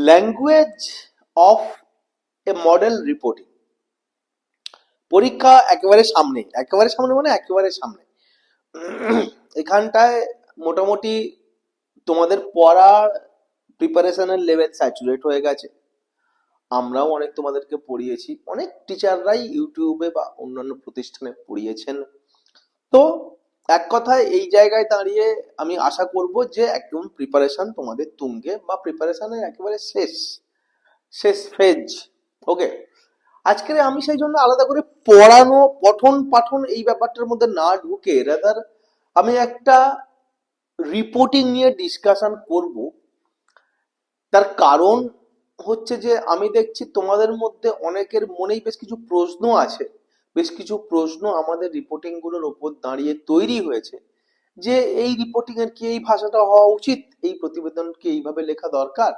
Language of A model reporting. পরীক্ষা একেবারে সামনে মানে একেবারে সামনে। এখানটায় মোটামুটি তোমাদের পড়ার প্রিপারেশনের লেভেল স্যাচুরেট হয়ে গেছে। আমরাও অনেক তোমাদেরকে পড়িয়েছি, অনেক টিচাররাই ইউটিউবে বা অন্যান্য প্রতিষ্ঠানে পড়িয়েছেন। তো এক কথায় এই জায়গায় দাঁড়িয়ে আমি আশা করব যে একদম প্রিপারেশন তোমাদের তুঙ্গে বা প্রিপারেশনের একেবারে শেষ শেষ ফেজ। ওকে, আজকে আমি সেই জন্য আলাদা করে পড়ানো পঠন পাঠন এই ব্যাপারটার মধ্যে না ঢুকে রাদার আমি একটা রিপোর্টিং নিয়ে ডিসকাশন করব। তার কারণ হচ্ছে যে আমি দেখছি তোমাদের মধ্যে অনেকের মনেই বেশ কিছু প্রশ্ন আছে, বেশ কিছু প্রশ্ন আমাদের রিপোর্টিং গুলোর ওপর দাঁড়িয়ে তৈরি হয়েছে যে এই রিপোর্টিং এর কি এই ভাষাটা হওয়া উচিত, এই প্রতিবেদন কি এইভাবে লেখা দরকার,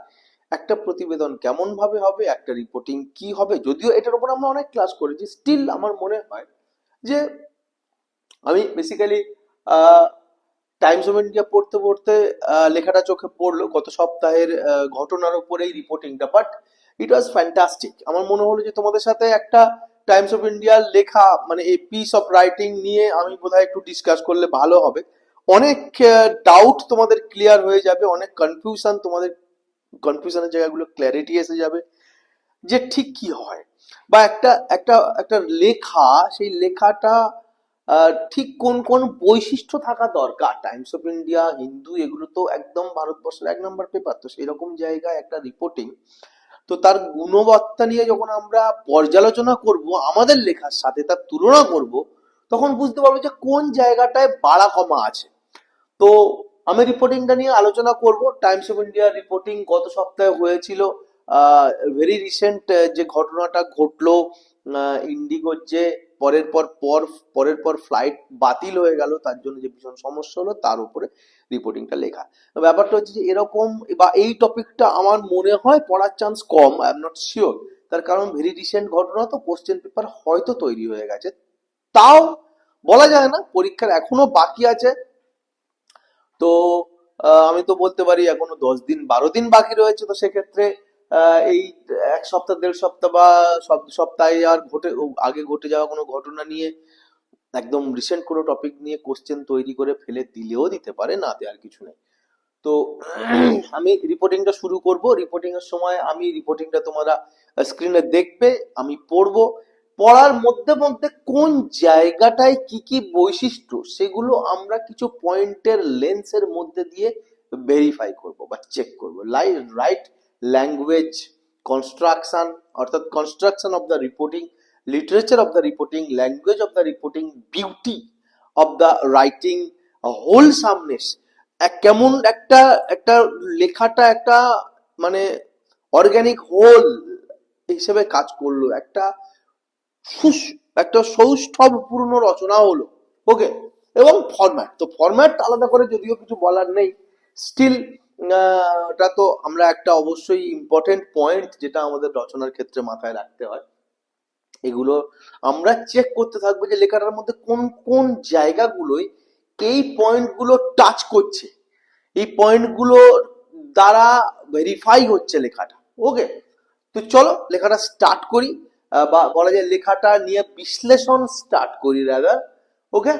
একটা প্রতিবেদন কেমন ভাবে হবে, একটা রিপোর্টিং কি হবে। যদিও এটার উপর আমরা অনেক ক্লাস করেছি, স্টিল আমার মনে হয় যে আমি বেসিক্যালি টাইমস অফ ইন্ডিয়া পড়তে পড়তে লেখাটা চোখে পড়লো গত সপ্তাহের ঘটনার উপরে এই রিপোর্টিংটা, বাট ইট ওয়াজ ফ্যান্টাস্টিক। আমার মনে হলো যে তোমাদের সাথে একটা টাইমস অফ ইন্ডিয়ার লেখা মানে এই পিস অফ রাইটিং নিয়ে আমি বোধহয় একটু ডিসকাস করলে ভালো হবে। অনেক ডাউট তোমাদের ক্লিয়ার হয়ে যাবে, অনেক কনফিউশন তোমাদের, কনফিউশনের জায়গাগুলো ক্ল্যারিটি এসে যাবে যে ঠিক কি হয় বা একটা একটা একটা লেখা, সেই লেখাটা ঠিক কোন কোন বৈশিষ্ট্য থাকা দরকার। টাইমস অফ ইন্ডিয়া, হিন্দু, এগুলো তো একদম ভারতবর্ষের 1 নম্বর পেপার। তো সেই রকম জায়গায় একটা রিপোর্টিং, তো তার গুণবত্তা নিয়ে যখন আমরা পর্যালোচনা করব, আমাদের লেখার সাথে তার তুলনা করব, তখন বুঝতে পারবো যে কোন জায়গাটায় বাড়া কমা আছে। তো আমি রিপোর্টিংটা নিয়ে আলোচনা করব। টাইমস অফ ইন্ডিয়া রিপোর্টিং গত সপ্তাহে হয়েছিল। ভেরি রিসেন্ট যে ঘটনাটা ঘটলো, ইন্ডিগোর যে পরের পর ফ্লাইট বাতিল হয়ে গেল, তার জন্য যে ভীষণ সমস্যা হলো, তার উপরে রিপোর্টিংটা লেখা। ব্যাপারটা হচ্ছে যে এরকম বা এই টপিকটা আমার মনে হয় পড়ার chance com, I am not sure. তার কারণ ভেরি রিসেন্ট ঘটনা, তো কোশ্চেন পেপার হয়তো তৈরি হয়ে গেছে, তাও বলা যায় না, পরীক্ষার এখনো বাকি আছে। তো আমি তো বলতে পারি এখনো 10 দিন 12 দিন বাকি রয়েছে। তো সেক্ষেত্রে এই 1 সপ্তাহ 1.5 সপ্তাহ বা সপ্তাহে আর আগে ঘটে যাওয়া কোনো ঘটনা নিয়ে একদম রিসেন্ট কোনো টপিক নিয়ে কোশ্চেন তৈরি করে ফেলে দিলেও দিতে পারে, না দেওয়ার কিছু নেই। তো আমি রিপোর্টিংটা শুরু করব। রিপোর্টিং এর সময় আমি রিপোর্টিংটা তোমরা স্ক্রিনে দেখবে, আমি পড়বো। পড়ার মধ্যে মধ্যে কোন জায়গাটায় কি কি বৈশিষ্ট্য, সেগুলো আমরা কিছু পয়েন্টের লেন্সের মধ্যে দিয়ে ভেরিফাই করব বা চেক করব। রাইট ল্যাঙ্গুয়েজ কনস্ট্রাকশন, অর্থাৎ construction of the reporting, literature of the reporting, language of the reporting, beauty of the writing, wholesomeness, কেমন একটা একটা লেখাটা একটা মানে অর্গানিক হোল হিসেবে কাজ করলো, একটা একটা সৌষ্ঠবপূর্ণ রচনা হলো। ওকে, এবং ফরম্যাট, তো ফরম্যাট আলাদা করে যদিও কিছু বলার নেই, স্টিল এটা তো আমরা একটা অবশ্যই ইম্পর্টেন্ট পয়েন্ট যেটা আমাদের রচনার ক্ষেত্রে মাথায় রাখতে হয়। এগুলো আমরা চেক করতে থাকবো যে লেখাটার মধ্যে কোন কোন জায়গাগুলোই এই পয়েন্টগুলো টাচ করছে, এই পয়েন্টগুলোর দ্বারা ভেরিফাই হচ্ছে লেখাটা। ওকে, তো চলো লেখাটা স্টার্ট করি, বা বলা যায় লেখাটা নিয়ে বিশ্লেষণ স্টার্ট করি রাদার। ওকে,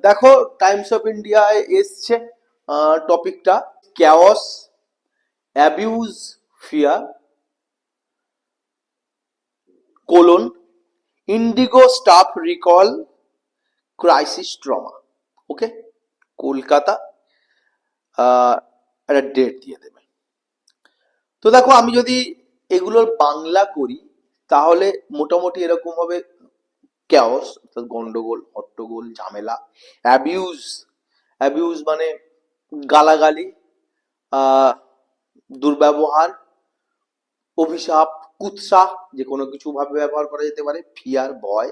দেখো টাইমস অফ ইন্ডিয়ায় এসছে টপিকটা chaos, abuse, fear, colon, IndiGo staff recall, crisis trauma. Okay, Kolkata, একটা ডেট দিয়ে দেবে। তো দেখো আমি যদি এগুলোর বাংলা করি তাহলে মোটামুটি এরকম হবে। ক্যাওস অর্থাৎ গন্ডগোল, হট্টগোল, ঝামেলা। অ্যাবিউজ, অ্যাবিউজ মানে গালাগালি, দুর্ব্যবহার, অভিশাপ, কুৎসা, যে কোনো কিছু ভাবে ব্যবহার করা যেতে পারে। ফিয়ার, ভয়।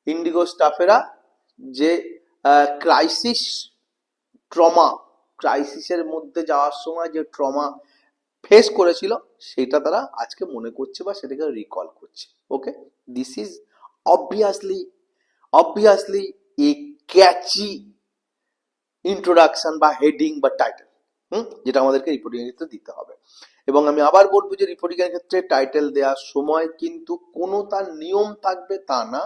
ইন্ডিগো স্টাফেরা যে ক্রাইসিস ট্রমা, ক্রাইসিসের মধ্যে যাওয়ার সময় যে ট্রমা ফেস করেছিল সেটা তারা আজকে মনে করছে বা সেটাকে রিকল করছে। Okay, this is obviously a catchy introduction বা হেডিং বা টাইটেল। যেটা আমাদেরকে রিপোর্টিং এর ক্ষেত্রে দিতে হবে। এবং আমি আবার বলবো যে রিপোর্টিং এর ক্ষেত্রে টাইটেল দেওয়ার সময় কিন্তু কোনো তার নিয়ম থাকবে তা না,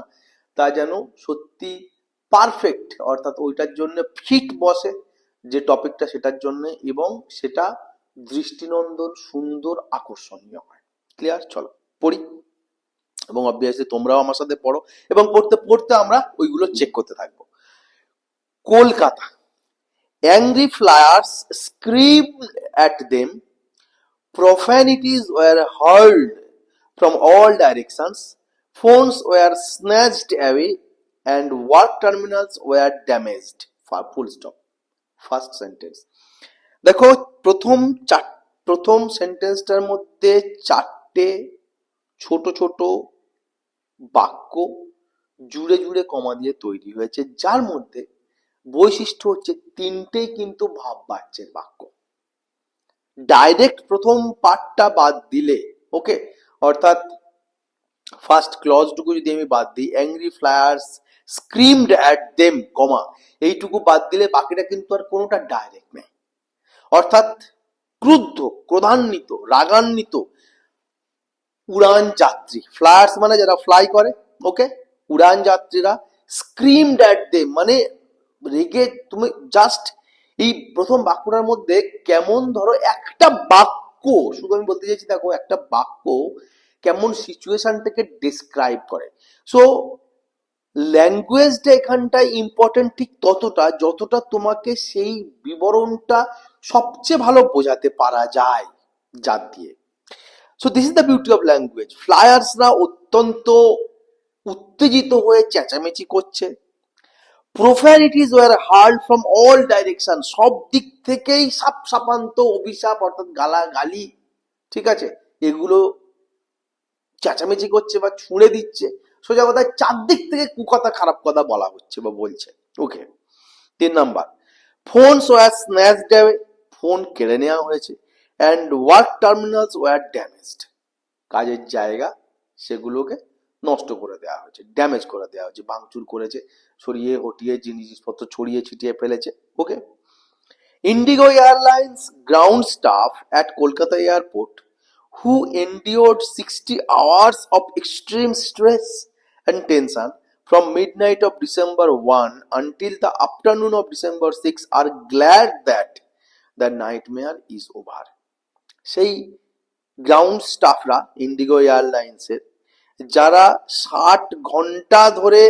তা যেন সত্যি পারফেক্ট, অর্থাৎ ওইটার জন্য ফিট বসে যে টপিকটা সেটার জন্য, এবং সেটা দৃষ্টিনন্দন, সুন্দর, আকর্ষণীয় হয়। ক্লিয়ার? চলো পড়ি, এবং অবভিয়াসলি তোমরাও আমার সাথে পড়ো, এবং পড়তে পড়তে আমরা ওইগুলো চেক করতে থাকবো। Kolkata, angry flyers screamed at them, profanities were hurled from all directions, phones were snatched away, and work terminals were damaged. Full stop. First sentence. দেখো, প্রথম প্রথম সেন্টেন্সটার মধ্যে চারটে ছোট ছোট বাক্য জুড়ে জুড়ে কমা দিয়ে তৈরি হয়েছে, যার মধ্যে বৈশিষ্ট্য হচ্ছে তিনটেই কিন্তু ভাববাচ্যের বাক্য। ডাইরেক্ট প্রথম পার্টটা বাদ দিলে, ওকে, অর্থাৎ ফার্স্ট ক্লজটুকু যদি আমি বাদ দিই, angry flyers screamed at them, comma, এইটুকু বাদ দিলে বাকিটা কিন্তু আর কোনোটা ডাইরেক্ট নেই। অর্থাৎ ক্রুদ্ধ, ক্রোধান্বিত, রাগান্বিত উড়ান যাত্রী, ফ্লায়ার্স মানে যারা ফ্লাই করে, ওকে, উড়ান যাত্রীরা স্ক্রিমড অ্যাট দেম মানে রেগে, তুমি জাস্ট এই প্রথম বাক্যটার মধ্যে কেমন, ধরো একটা বাক্য, শুধু আমি বলতে চাইছি দেখো একটা বাক্য কেমন সিচুয়েশনটাকে ডিসক্রাইব করে। সো ল্যাঙ্গুয়েজটা এখানটায় ইম্পর্টেন্ট ঠিক ততটা যতটা তোমাকে সেই বিবরণটা সবচেয়ে ভালো বোঝাতে পারা যায় যার দিয়ে। So this is the beauty of language. ফ্লায়ার্সরা অত্যন্ত উত্তেজিত হয়ে চেঁচামেচি করছে। Profanities were heard from all direction, সব দিক থেকেই সাপান্ত অভিশাপ, অর্থাৎ গালাগালি, ঠিক আছে, এগুলো চেঁচামেচি করছে বা ছুঁড়ে দিচ্ছে। সোজা কথা, চারদিক থেকে কুকথা, খারাপ কথা বলা হচ্ছে বা বলছে। Okay, 3 number, phones were snatched away, phone কেড়ে নেওয়া হয়েছে। And work terminals were damaged, কাজের জায়গা সেগুলোকে নষ্ট করে দেওয়া হয়েছে, ড্যামেজ করে দেওয়া হয়েছে, ভাঙচুর করেছে, ছড়িয়ে হটিয়ে জিনিসপত্র ছড়িয়ে ছিটিয়ে ফেলেছে। ওকে, Indigo Airlines ground staff at Kolkata Airport, who endured 60 hours of extreme stress and tension from midnight of December 1 until the afternoon of December 6, are glad that the nightmare is over. সেই ground স্টাফরা Indigo এয়ারলাইন্সের, যারা 60 ঘন্টা ধরে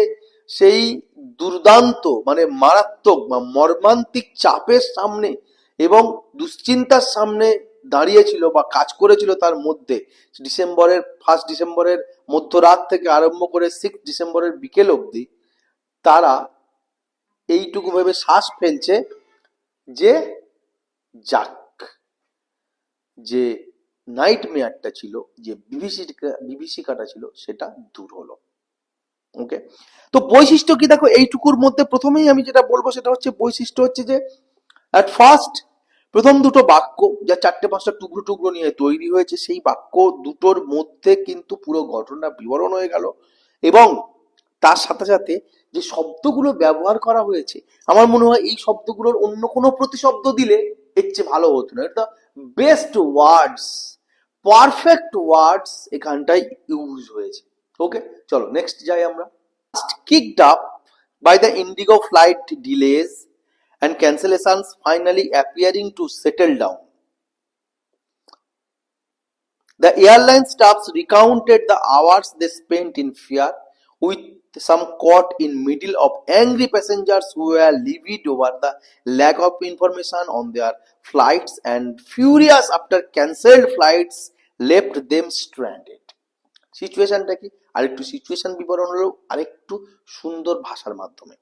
সেই দুর্দান্ত মানে মারাত্মক বা মর্মান্তিক চাপের সামনে এবং দুশ্চিন্তার সামনে দাঁড়িয়েছিল বা কাজ করেছিল, তার মধ্যে ডিসেম্বরের 1 ডিসেম্বরের মধ্যরাত থেকে আরম্ভ করে 6 ডিসেম্বরের বিকেল অবধি, তারা এইটুকু ভেবে শ্বাস ফেলছে যে যাক, যে নাইটমেয়ারটা ছিল, যে বিভীষিকাটা ছিল, সেটা দূর হলো। ওকে, তো বৈশিষ্ট্য কি দেখো এইটুকুর মধ্যে প্রথমেই আমি যেটা বলবো সেটা হচ্ছে বৈশিষ্ট্য হচ্ছে যে অ্যাট ফার্স্ট প্রথম দুটো বাক্য যা 4-5টা টুকরো টুকরো নিয়ে তৈরি হয়েছে, সেই বাক্য দুটোর মধ্যে কিন্তু পুরো ঘটনা বিবরণ হয়ে গেল। এবং তার সাথে সাথে যে শব্দগুলো ব্যবহার করা হয়েছে, আমার মনে হয় এই শব্দগুলোর অন্য কোনো প্রতিশব্দ দিলে এর চেয়ে ভালো হতো না। এটা বেস্ট ওয়ার্ডস, পারফেক্ট ওয়ার্ডস এখানটায় ইউজ হয়েছে। ওকে, চলো নেক্সট যাই আমরা। Kicked up by the Indigo flight delays and cancellations finally appearing to settle down, the airline staffs recounted the hours they spent in fear, with some caught in middle of angry passengers who were livid over the lack of information on their flights and furious after cancelled flights left them stranded. সিচুয়েশনটা কি, আরেকটু situation বিবরণ হলো আরেকটু সুন্দর ভাষার মাধ্যমে।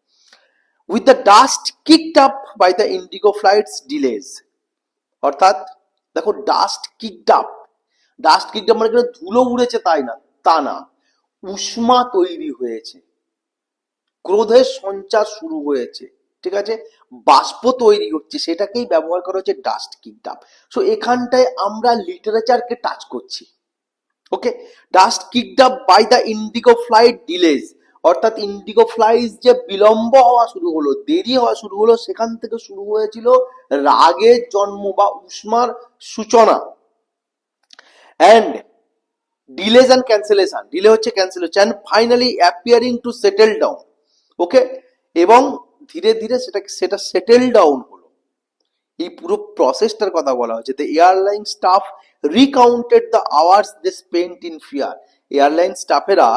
With the dust kicked up by the IndiGo flights delays, অর্থাৎ দেখো dust kicked up, dust kicked up মানে ধুলো উড়েছে তাই না, তা না, উষ্মা তৈরি হয়েছে, ক্রোধের সঞ্চার শুরু হয়েছে, ঠিক আছে, বাষ্প তৈরি হচ্ছে, সেটাকেই ব্যবহার করা হচ্ছে ডাস্ট কিকড আপ। সো এখানটায় আমরা লিটারেচারকে টাচ করছি। Okay, dust kicked up by the IndiGo flight delays, অর্থাৎ ইন্ডিগো ফ্লাইট যে বিলম্ব হওয়া শুরু হলো, দেরি হওয়া শুরু হলো, সেখান থেকে শুরু হয়েছিল রাগের জন্ম বা উষ্মার সূচনা। And delays and cancellation, delay হচ্ছে cancellation, and finally appearing to settle down. Okay, এবং ধীরে ধীরে সেটা সেটেল ডাউন হলো। এই পুরো প্রসেসটার কথা বলা হচ্ছে। The airline staff recounted the hours they spent in fear. Airline স্টাফেরা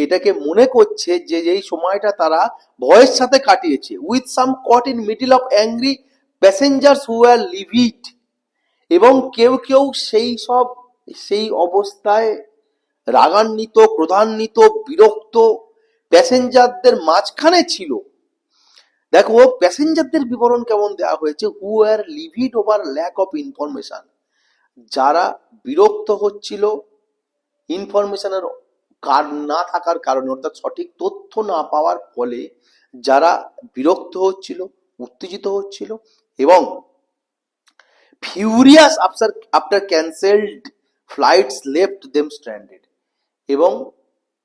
এটাকে মনে করছে যে এই সময়টা তারা ভয়ের সাথে কাটিয়েছে। With some caught in middle of angry passengers who are livid. এবং কেউ কেউ সেই অবস্থায় রাগান্বিত, ক্রোধান্বিত, বিরক্ত প্যাসেঞ্জারদের মাঝখানে ছিল। দেখো প্যাসেঞ্জারদের বিবরণ কেমন দেওয়া হয়েছে। হু are লিভিড over lack of information, যারা বিরক্ত হচ্ছিল ইনফরমেশনের না থাকার কারণে, অর্থাৎ সঠিক তথ্য না পাওয়ার ফলে যারা বিরক্ত হচ্ছিল, উত্তেজিত হচ্ছিল, এবং furious after cancelled flights left them stranded, এবং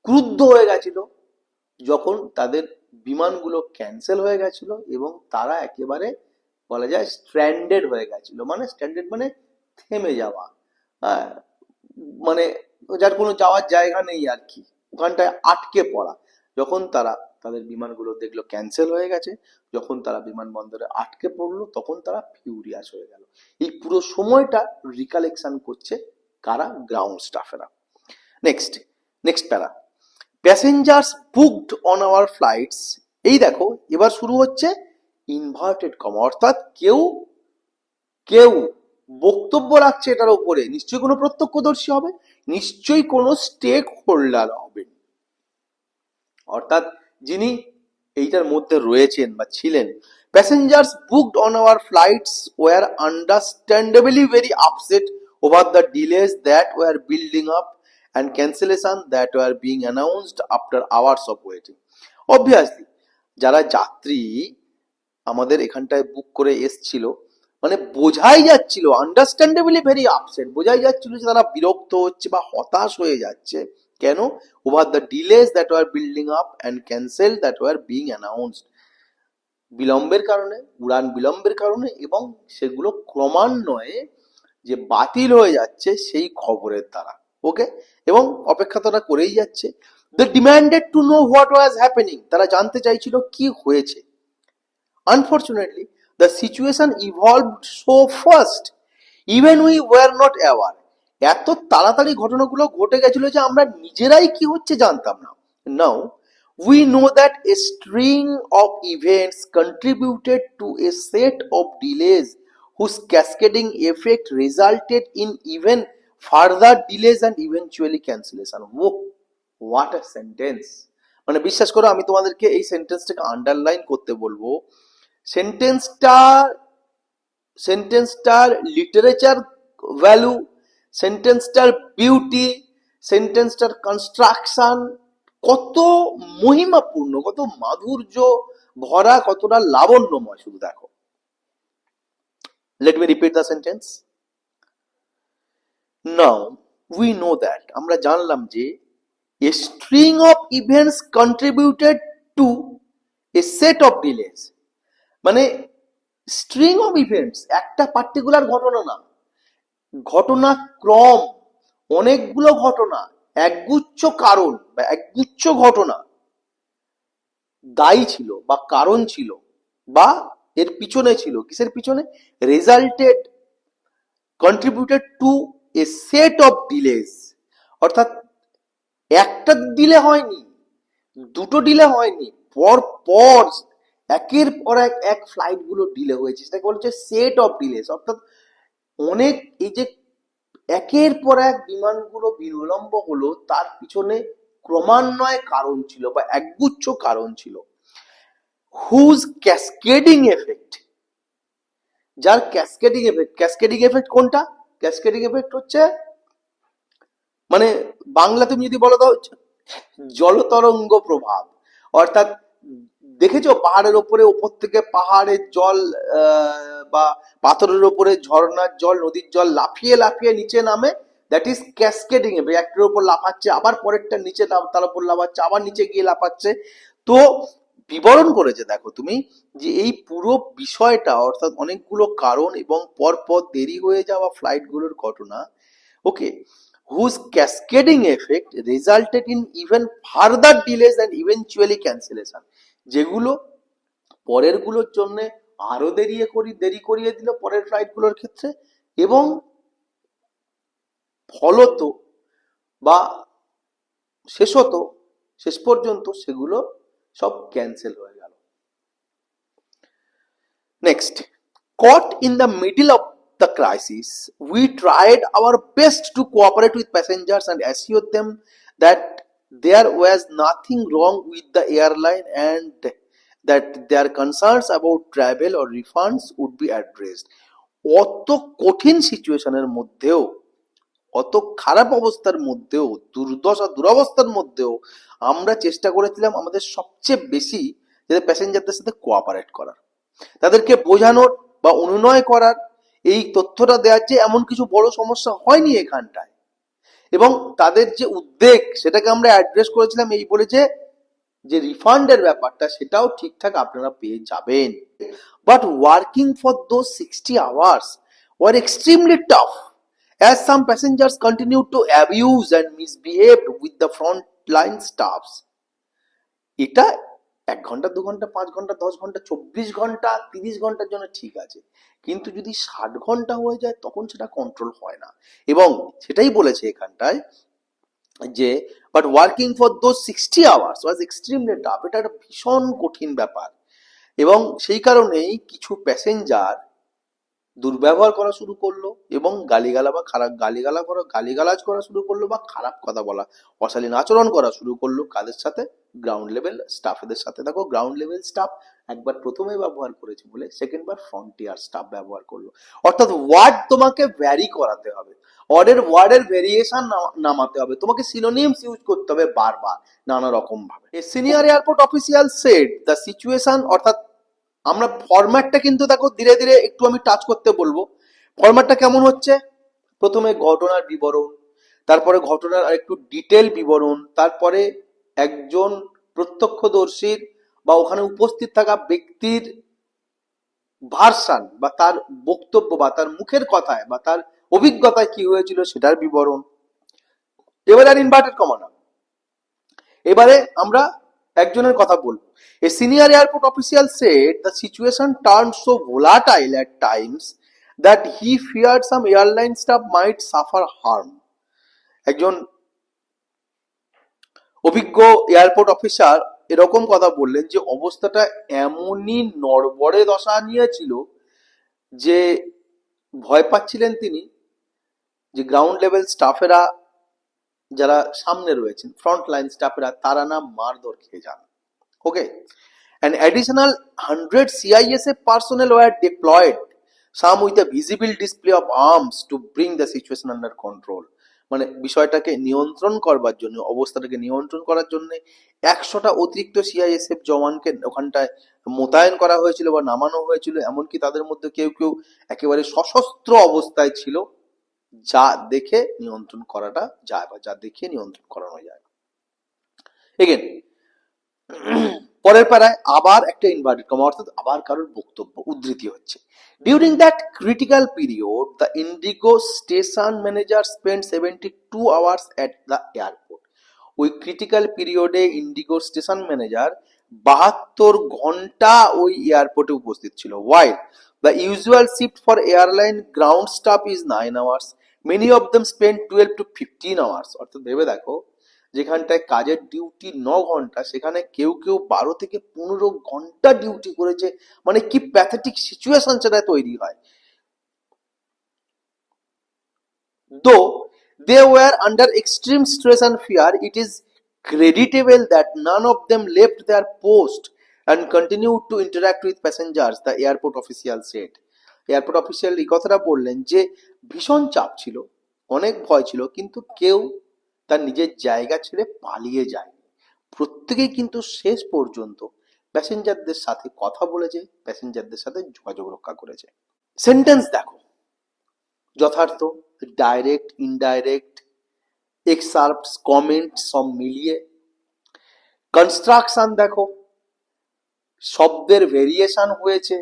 ক্রুদ্ধ হয়ে গেছিল যখন তাদের বিমানগুলো ক্যান্সেল হয়ে গেছিল এবং তারা একেবারে বলা যায় স্ট্র্যান্ডেড হয়ে গেছিল। মানে স্ট্র্যান্ডেড মানে থেমে যাওয়া, হ্যাঁ, মানে যার কোনো যাওয়ার জায়গা নেই আর কি, ওখানটায় আটকে পড়া। যখন তারা তাদের বিমানগুলো দেখলো ক্যান্সেল হয়ে গেছে, যখন তারা বিমানবন্দরে আটকে পড়লো, তখন তারা ফিউরিয়াস হয়ে গেল। এই পুরো সময়টা রিকালেকশন করছে কারা? গ্রাউন্ড স্টাফেরা। Next para, passengers booked on our flights. এই দেখো এবার শুরু হচ্ছে ইনভার্টেড কমা, অর্থাৎ কেউ কেউ বক্তব্য রাখছে এটার উপরে। নিশ্চয়ই কোনো প্রত্যক্ষদর্শী হবে, নিশ্চয়ই কোনো স্টেক হোল্ডার হবেন, অর্থাৎ যিনি এইটার মধ্যে রয়েছেন বা ছিলেন। Passengers booked on our flights were understandably very upset over the delays that were building up and cancellation that were being announced after hours of waiting. Obviously যারা যাত্রী আমাদের এখানটায় বুক করে এসছিল, মানে বোঝাই যাচ্ছিল, আন্ডারস্ট্যান্ডেবলি ভেরি আপসেট, বোঝাই যাচ্ছিল যে তারা বিরক্ত হচ্ছে বা হতাশ হয়ে যাচ্ছে। কেন? Over the delays that were building up and cancel that were being announced, বিলম্বের কারণে, উড়ান বিলম্বের কারণে, এবং সেগুলো ক্রমান্বয়ে যে বাতিল হয়ে যাচ্ছে সেই খবরের দ্বারা। ওকে, এবং অপেক্ষা তারা করেই যাচ্ছে। They demanded to know what was happening, তারা জানতে চাইছিল কি হয়েছে। Unfortunately the situation evolved so fast even we were not aware. এত তাড়াতাড়ি ঘটনাগুলো ঘটে গেছিল যে আমরা নিজেরাই কি হচ্ছে জানতাম না। নাও we know that a string of events contributed to a set of delays whose cascading effect resulted in even further delays and eventually cancellation. Whoa, what a sentence! মানে বিশ্বাস করো আমি তোমাদেরকে এই সেন্টেন্সটাকে আন্ডারলাইন করতে বলবো। সেন্টেন্সটার লিটারেচার ভ্যালু, সেন্টেন্সটার বিউটি, সেন্টেন্সটার কনস্ট্রাকশন কত মহিমাপূর্ণ, কত মাধুর্য ভরা, কতটা লাবণ্যময়, শুধু দেখো। Let me repeat the sentence. Now we know that, আমরা জানলাম যে a string of events contributed to A set of ডিলেস, মানে স্ট্রিং অফ ইভেন্টস একটা পার্টিকুলার ঘটনা না, ঘটনাক্রম, অনেকগুলো ঘটনা, একগুচ্ছ কারণ বা একগুচ্ছ ঘটনা দায়ী ছিল বা কারণ ছিল বা এর পিছনে ছিল। কিসের পিছনে? Resulted, contributed to A set of ডিলেস, অর্থাৎ একটা ডিলে হয়নি, দুটো ডিলে হয়নি, পর পর একের পর এক ফ্লাইট গুলো ডিলে হয়েছে, সেটাকে বলছে সেট অফ ডিলেস। অর্থাৎ অনেক, এই যে একের পর এক বিমানগুলো বিলম্ব হলো, তার পিছনে ক্রমান্বয়ে কারণ ছিল বা একগুচ্ছ কারণ ছিল। হুজ ক্যাসকেডিং এফেক্ট, যার ক্যাসকেডিং এফেক্ট কোনটা? ক্যাসকেডিং এফেক্ট হচ্ছে, মানে বাংলা তুমি যদি বলো দাও, জলতরঙ্গ প্রভাব। অর্থাৎ দেখেছো পাহাড়ের ওপর থেকে পাহাড়ের জল বা পাথরের ওপরে ঝর্ণার জল, নদীর জল লাফিয়ে লাফিয়ে নিচে নামে, দ্যাট ইজ ক্যাসকেডিং, একটার উপর লাফাচ্ছে, আবার পরেরটা নিচে তার উপর লাফাচ্ছে, আবার নিচে গিয়ে লাফাচ্ছে। তো বিবরণ করেছে দেখো তুমি যে এই পুরো বিষয়টা, অর্থাৎ অনেকগুলো কারণ এবং পরপর দেরি হয়ে যাওয়া ফ্লাইটগুলোর ঘটনা, ওকে, whose cascading effect resulted in even further delays and eventually cancellation, যেগুলো পরের গুলোর জন্য আরো দেরি করিয়ে দিল পরের ফ্লাইটগুলোর ক্ষেত্রে, এবং ফলত বা শেষ পর্যন্ত সেগুলো সব ক্যান্সেল হয়ে গেল। Next, caught in the middle of the crisis, we tried our best to cooperate with passengers and assure them that there was nothing wrong with the airline and that their concerns about travel or refunds would be addressed. অত কঠিন সিচুয়েশনের মধ্যেও, অত খারাপ অবস্থার মধ্যেও, দুরবস্থার মধ্যেও আমরা চেষ্টা করেছিলাম আমাদের সবচেয়ে বেশি যাতে প্যাসেঞ্জারদের সাথে কোঅপারেট করার, তাদেরকে বোঝানোর বা অনুনয় করার, এই তথ্যটা দেওয়ার যে এমন কিছু বড় সমস্যা হয়নি এখানটায়, এবং তাদের যে উদ্বেগ সেটাকে আমরা অ্যাড্রেস করেছিলাম এই বলে যে রিফান্ডের ব্যাপারটা সেটাও ঠিকঠাক আপনারা পেয়ে যাবেন। But working for those 60 hours were extremely tough as some passengers continued to abuse and misbehaved with the frontline staffs. এটা 1 ঘন্টা 2 ঘন্টা 5 ঘন্টা 10 ঘন্টা 24 ঘন্টা 30 ঘন্টার জন্য ঠিক আছে, কিন্তু যদি 60 ঘন্টা হয়ে যায় তখন সেটা কন্ট্রোল হয় না। এবং সেটাই বলেছে এখানটায় যে but working for those 60 hours was extremely tough, এটা একটা ভীষণ কঠিন ব্যাপার। এবং সেই কারণেই কিছু প্যাসেঞ্জার দুর্ব্যবহার করা শুরু করলো এবং গালিগালাজ করা শুরু করলো বা খারাপ কথা বলা, অশালীন আচরণ করা শুরু করলো কাদের সাথে? গ্রাউন্ড লেভেল স্টাফেদের সাথে। দেখো গ্রাউন্ড লেভেল স্টাফ একবার প্রথমে ব্যবহার করেছে বলে সেকেন্ড বার ফ্রন্টিয়ার স্টাফ ব্যবহার করলো। অর্থাৎ ওয়ার্ড তোমাকে ভ্যারি করাতে হবে, ওয়ার্ডের ভেরিয়েশন নামাতে হবে, তোমাকে সিনোনিমস ইউজ করতে হবে বারবার নানা রকম ভাবে। A senior airport official said the situation, অর্থাৎ আমরা ফরম্যাটটা কিন্তু দেখো ধীরে ধীরে একটু আমি টাচ করতে বলবো। ফরম্যাটটা কেমন হচ্ছে? প্রথমে ঘটনার বিবরণ, তারপরে ঘটনার আরেকটু ডিটেল বিবরণ, তারপরে একজন প্রত্যক্ষদর্শীর বা ওখানে উপস্থিত থাকা ব্যক্তির ভার্সান বা তার বক্তব্য বা তার মুখের কথায় বা তার অভিজ্ঞতায় কি হয়েছিল সেটার বিবরণ। এবারে আর ইনভার্টেড কমা না, এবারে আমরা একজনের কথা বলবো। A senior airport official said the situation turned so volatile at times that he feared some airline staff might suffer harm. একজন অভিজ্ঞ এয়ারপোর্ট অফিসার এরকম কথা বললেন যে অবস্থাটা এমনই নড়বড়ে দশা নিয়েছিল যে ভয় পাচ্ছিলেন তিনি যে গ্রাউন্ড লেভেল স্টাফেরা যারা সামনে রয়েছেন, ফ্রন্ট লাইন স্টাফেরা, তারা না মারধর খেয়ে যান। ওকে, an additional 100 CISF personnel were deployed, some with a visible display of arms to bring the situation under control. মানে বিষয়টাকে নিয়ন্ত্রণ করবার জন্য, অবস্থাটাকে নিয়ন্ত্রণ করার জন্য 100টা অতিরিক্ত সিআইএসএফ জওয়ানকে ওখানটায় মোতায়েন করা হয়েছিল বা নামানো হয়েছিল। এমনকি তাদের মধ্যে কেউ কেউ একেবারে সশস্ত্র অবস্থায় ছিল, যা দেখে নিয়ন্ত্রণ করাটা যায় বা যা দেখে নিয়ন্ত্রণ করানো যায়। এগেন পরের পাড়ায় আবার একটা ইনভার্টেড কমা, অর্থাৎ আবার কারোর বক্তব্য উদ্ধৃতি হচ্ছে। During that critical period the Indigo station manager spend 72 hours at the airport. ওই ক্রিটিক্যাল পিরিয়ডে ইন্ডিগো স্টেশন ম্যানেজার 72 ঘন্টা ওই এয়ারপোর্টে উপস্থিত ছিল। While the usual shift for airline ground staff is 9 hours, many of them spend 12 to 15 hours. অর্থাৎ ভেবে দেখো, যেখানটায় কাজের ডিউটি 9 ঘন্টা, সেখানে কেউ কেউ 12 থেকে 15 ঘন্টা ডিউটি করেছে। মানে কি প্যাথেটিক সিচুয়েশন সেটা তৈরি হয়। Though they were under extreme stress and fear, it is creditable that none of them left their post and continued to interact with passengers, the airport official said. Airport official এই কথাটা বললেন যে ভীষণ চাপ ছিল, অনেক ভয় ছিল, কিন্তু কেউ তার নিজের জায়গা ছেড়ে পালিয়ে যায়নি। প্রত্যেকেই কিন্তু শেষ পর্যন্ত প্যাসেঞ্জারদের সাথে কথা বলেছে, প্যাসেঞ্জারদের সাথে যোগাযোগ রক্ষা করেছে। সেন্টেন্স দেখো, যথার্থ, ডাইরেক্ট, ইনডাইরেক্ট, এক্সার্পস, কমেন্ট সব মিলিয়ে। কনস্ট্রাকশন দেখো, শব্দের ভেরিয়েশন হয়েছে,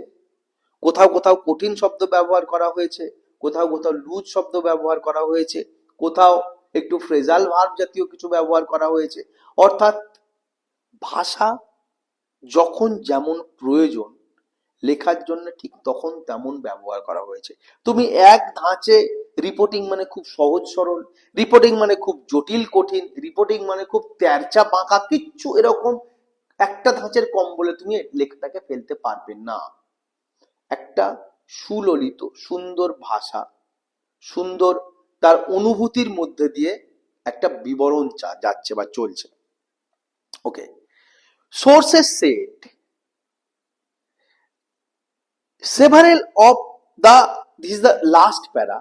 কোথাও কোথাও কঠিন শব্দ ব্যবহার করা হয়েছে, কোথাও কোথাও লুজ শব্দ ব্যবহার করা হয়েছে, কোথাও একটু ফ্রেজাল ভার্ব জাতীয় কিছু ব্যবহার করা হয়েছে। অর্থাৎ ভাষা যখন যেমন প্রয়োজন লেখার জন্য ঠিক তখন তেমন ব্যবহার করা হয়েছে। তুমি এক ধাঁচে রিপোর্টিং মানে খুব সহজ সরল, রিপোর্টিং মানে খুব জটিল কঠিন, রিপোর্টিং মানে খুব তেরচা বাঁকা, কিচ্ছু এরকম একটা ধাঁচের কম বলে তুমি লেখাটাকে ফেলতে পারবে না। একটা সুললিত সুন্দর ভাষা, সুন্দর তার অনুভূতির মধ্যে দিয়ে একটা বিবরণ যাচ্ছে বা চলছে। Okay, sources said several of the, this is the last para,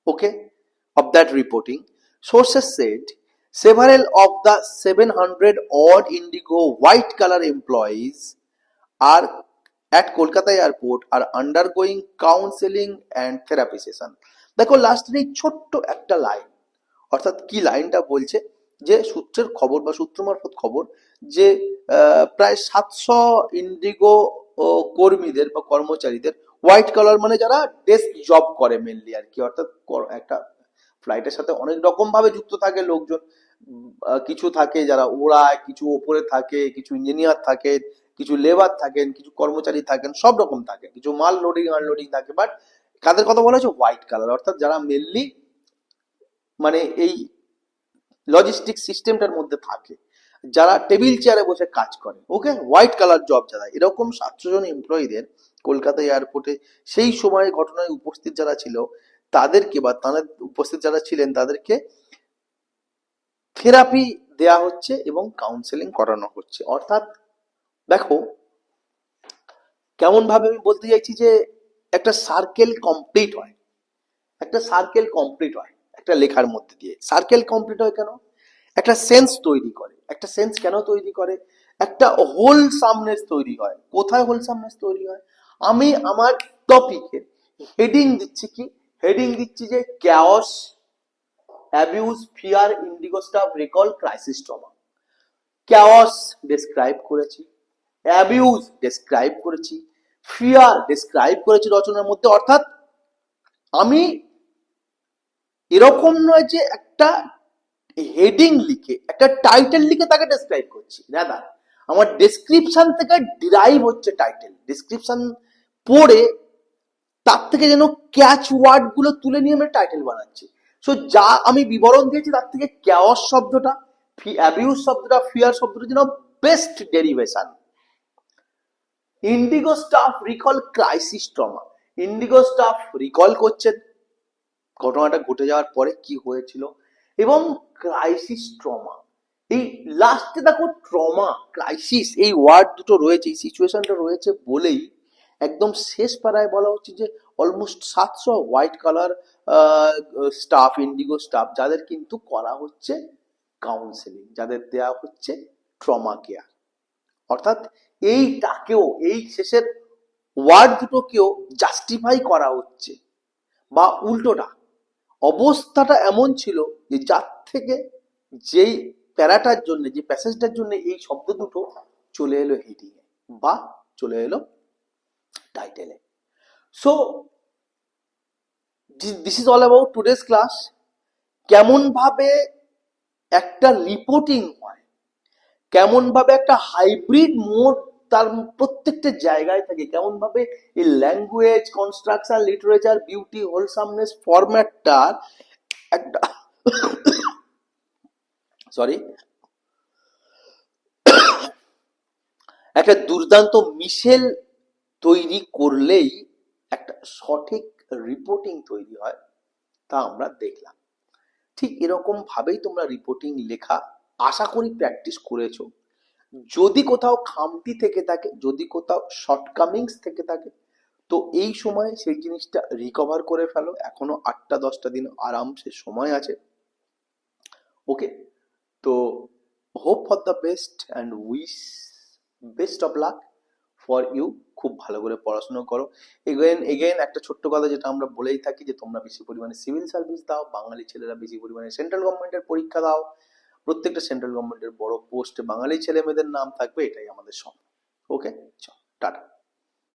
okay, of that reporting. Sources said several of the 700 odd indigo white color employees are at Kolkata airport are undergoing counseling and therapy session. দেখো লাস্টের এই ছোট্ট একটা line, অর্থাৎ কি লাইনটা বলছে যে সূত্রের খবর বা সূত্র মারফত খবর যে প্রায় 700 ইন্ডিগো কর্মীদের বা কর্মচারীদের, হোয়াইট কলার মানে যারা ডেস্ক জব করে মেনলি আর কি, অর্থাৎ একটা ফ্লাইটের সাথে অনেক রকম ভাবে যুক্ত থাকে লোকজন। কিছু থাকে যারা ওড়ায়, কিছু ওপরে থাকে, কিছু ইঞ্জিনিয়ার থাকেন, কিছু লেবার থাকেন, কিছু কর্মচারী থাকেন, সব রকম থাকে, কিছু মাল লোডিং আনলোডিং থাকে। বাট কাদের কথা বলা হচ্ছে? হোয়াইট কালার, অর্থাৎ যারা মেনলি মানে এই লজিস্টিক সিস্টেমটার মধ্যে থাকে, যারা টেবিল চেয়ারে বসে কাজ করে। ওকে, হোয়াইট কালার জব যারা, এরকম 700 জন এমপ্লয়ীদের কলকাতা এয়ারপোর্টে সেই সময় ঘটনায় উপস্থিত যারা ছিল তাদেরকে, বা তাদের উপস্থিত যারা ছিলেন তাদেরকে থেরাপি দেয়া হচ্ছে এবং কাউন্সেলিং করানো হচ্ছে। অর্থাৎ দেখো কেমন ভাবে আমি বলতে চাইছি যে একটা সার্কেল কমপ্লিট হয়, একটা সার্কেল কমপ্লিট হয় একটা লেখার মধ্যে দিয়ে। সার্কেল কমপ্লিট হয় কেন? একটা সেন্স তৈরি করে। একটা সেন্স কেন তৈরি করে? একটা হোলসামনেস তৈরি হয়। কোথায় হোলসামনেস তৈরি হয়? আমি আমার টপিকের হেডিং দিচ্ছি কি? হেডিং দিচ্ছি যে chaos, abuse, fear, Indigo staff recall, crisis trauma. Chaos describe করেছি, অ্যাবিউজ ডেসক্রাইব করেছি, ফিয়ার ডেসক্রাইব করেছি রচনার মধ্যে। অর্থাৎ আমি এরকম নয় যে একটা হেডিং লিখে, একটা টাইটেল লিখে তাকে ডেসক্রাইব করছি, রাদার আমার ডেসক্রিপশন থেকে ডিরাইভ হচ্ছে টাইটেল। ডেসক্রিপশন পড়ে তার থেকে যেন ক্যাচ ওয়ার্ড গুলো তুলে নিয়ে আমি টাইটেল বানাচ্ছি। সো যা আমি বিবরণ দিয়েছি তার থেকে ক্যাওস শব্দটা, অ্যাবিউজ শব্দটা, ফিয়ার শব্দটা যেন best derivation. Indigo staff recall crisis trauma, Indigo staff recall করছেন ঘটনাটা ঘটে যাওয়ার পরে কি হয়েছিল, এবং ক্রাইসিস ট্রমা, এই লাস্টে দেখো ট্রমা ক্রাইসিস এই ওয়ার্ড দুটো রয়েছে, এই সিচুয়েশনটা রয়েছে বলেই একদম শেষ পাড়ায় বলা হচ্ছে যে almost 700 white colour staff, Indigo staff, যাদের কিন্তু করা হচ্ছে কাউন্সেলিং, যাদের দেয়া হচ্ছে ট্রমা কেয়ার। অর্থাৎ এইটাকেও, এই শেষের ওয়ার্ড দুটোকেও জাস্টিফাই করা হচ্ছে, বা উল্টোটা অবস্থাটা এমন ছিল যে যার থেকে যেই প্যারাটার জন্য, যে প্যাসেজটার জন্য এই শব্দ দুটো চলে এলো হেডিং এ বা চলে এলো টাইটেলে। So this is all about today's class. কেমন ভাবে একটা রিপোর্টিং হয়, কেমন ভাবে একটা হাইব্রিড মোড তার প্রত্যেকটা জায়গায় থাকে, কেমন ভাবে এই ল্যাঙ্গুয়েজ, কনস্ট্রাকশন, লিটারেচার, বিউটি, হোলসামনেস ফরম্যাটটার একটা সরি একটা দুর্দান্ত মিশেল তৈরি করলেই একটা সঠিক রিপোর্টিং তৈরি হয়, তা আমরা দেখলাম। ঠিক এরকম ভাবেই তোমরা রিপোর্টিং লেখা আশা করি প্র্যাকটিস করেছো। যদি কোথাও খামতি থেকে থাকে, যদি কোথাও শর্টকামিংস থেকে থাকে, তো এই সময় সেই জিনিসটা রিকভার করে ফেলো। এখনো 8টা-10টা দিন আরামসে সময় আছে। ওকে, তো hope for the best and wish best of luck for you. খুব ভালো করে পড়াশোনা করো। এগেন এগেন একটা ছোট্ট কথা যেটা আমরা বলেই থাকি, যে তোমরা বেশি পরিমাণে সিভিল সার্ভিস দাও, বাঙালি ছেলেরা বেশি পরিমাণে সেন্ট্রাল গভর্নমেন্টের পরীক্ষা দাও। প্রত্যেকটা সেন্ট্রাল গভর্নমেন্টের বড় পোস্টে বাঙালি ছেলে মেয়েদের নাম থাকবে, এটাই আমাদের স্বপ্ন। ওকে, চল টাটা।